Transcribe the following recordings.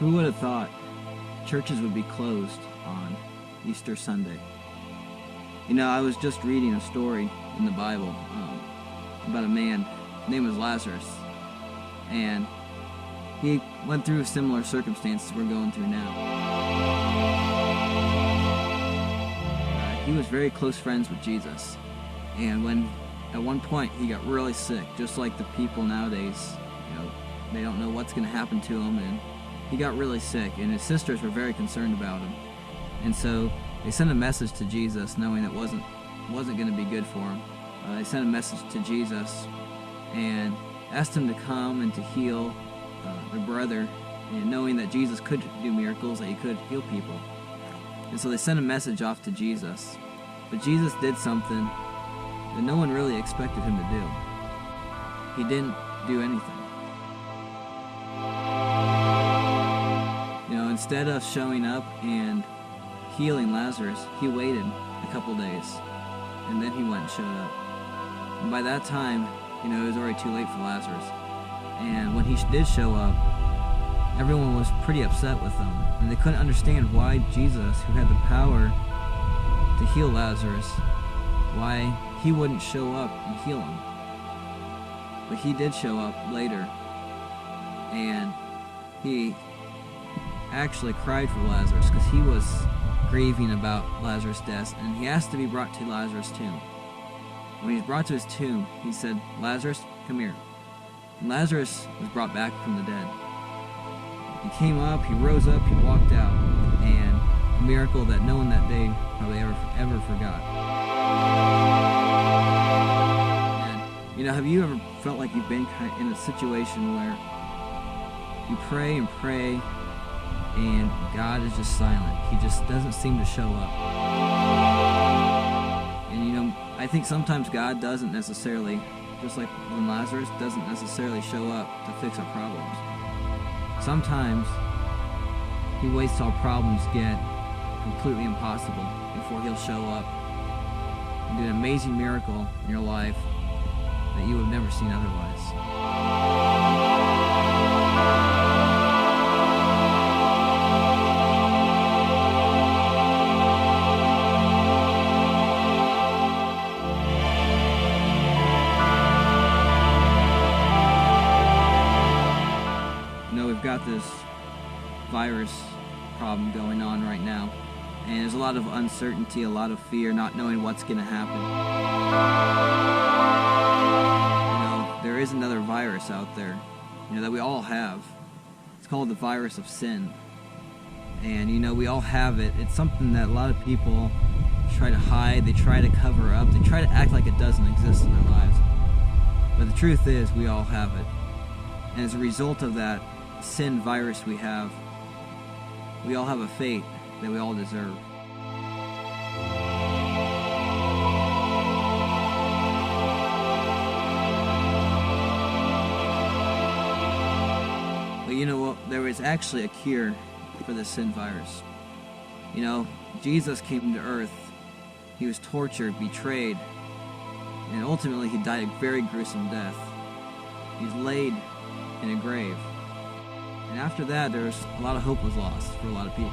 Who would have thought churches would be closed on Easter Sunday? You know, I was just reading a story in the Bible about a man. His name was Lazarus. And he went through similar circumstances we're going through now. He was very close friends with Jesus. And at one point he got really sick, just like the people nowadays, they don't know what's going to happen to him, and he got really sick, and his sisters were very concerned about him. And so they sent a message to Jesus, knowing it wasn't going to be good for him. They sent a message to Jesus and asked him to come and to heal their brother, and knowing that Jesus could do miracles, that he could heal people. And so they sent a message off to Jesus. But Jesus did something that no one really expected him to do. He didn't do anything. Instead of showing up and healing Lazarus, he waited a couple days, and then he went and showed up. And by that time, it was already too late for Lazarus. And when he did show up, everyone was pretty upset with him, and they couldn't understand why Jesus, who had the power to heal Lazarus, why he wouldn't show up and heal him. But he did show up later, and he actually cried for Lazarus because he was grieving about Lazarus' death, and he asked to be brought to Lazarus' tomb. When he was brought to his tomb, he said, "Lazarus, come here." And Lazarus was brought back from the dead. He came up, he rose up, he walked out, and a miracle that no one that day probably ever forgot. And have you ever felt like you've been in a situation where you pray and pray, and God is just silent? He just doesn't seem to show up. And I think sometimes God doesn't necessarily, just like when Lazarus, doesn't necessarily show up to fix our problems. Sometimes he waits till our problems get completely impossible before he'll show up and do an amazing miracle in your life that you have never seen otherwise. We've got this virus problem going on right now, and there's a lot of uncertainty, a lot of fear, not knowing what's going to happen. There is another virus out there, that we all have. It's called the virus of sin, and we all have it. It's something that a lot of people try to hide, they try to cover up, they try to act like it doesn't exist in their lives. But the truth is, we all have it, and as a result of that sin virus we all have a fate that we all deserve. But you know what? There is actually a cure for the sin virus. Jesus came to earth. He was tortured, betrayed, and ultimately he died a very gruesome death. He's laid in a grave. And after that, a lot of hope was lost for a lot of people.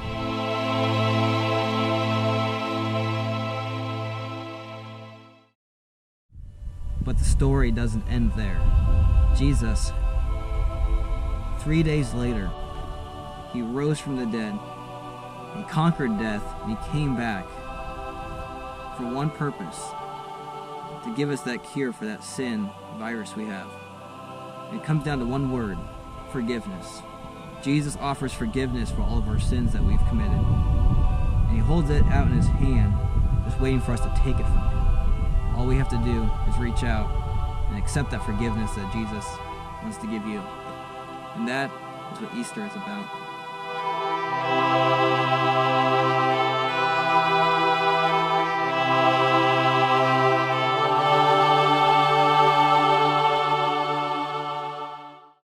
But the story doesn't end there. Jesus, 3 days later, he rose from the dead, he conquered death, and he came back for one purpose: to give us that cure for that sin virus we have. And it comes down to one word: forgiveness. Jesus offers forgiveness for all of our sins that we've committed. And he holds it out in his hand, just waiting for us to take it from him. All we have to do is reach out and accept that forgiveness that Jesus wants to give you. And that is what Easter is about.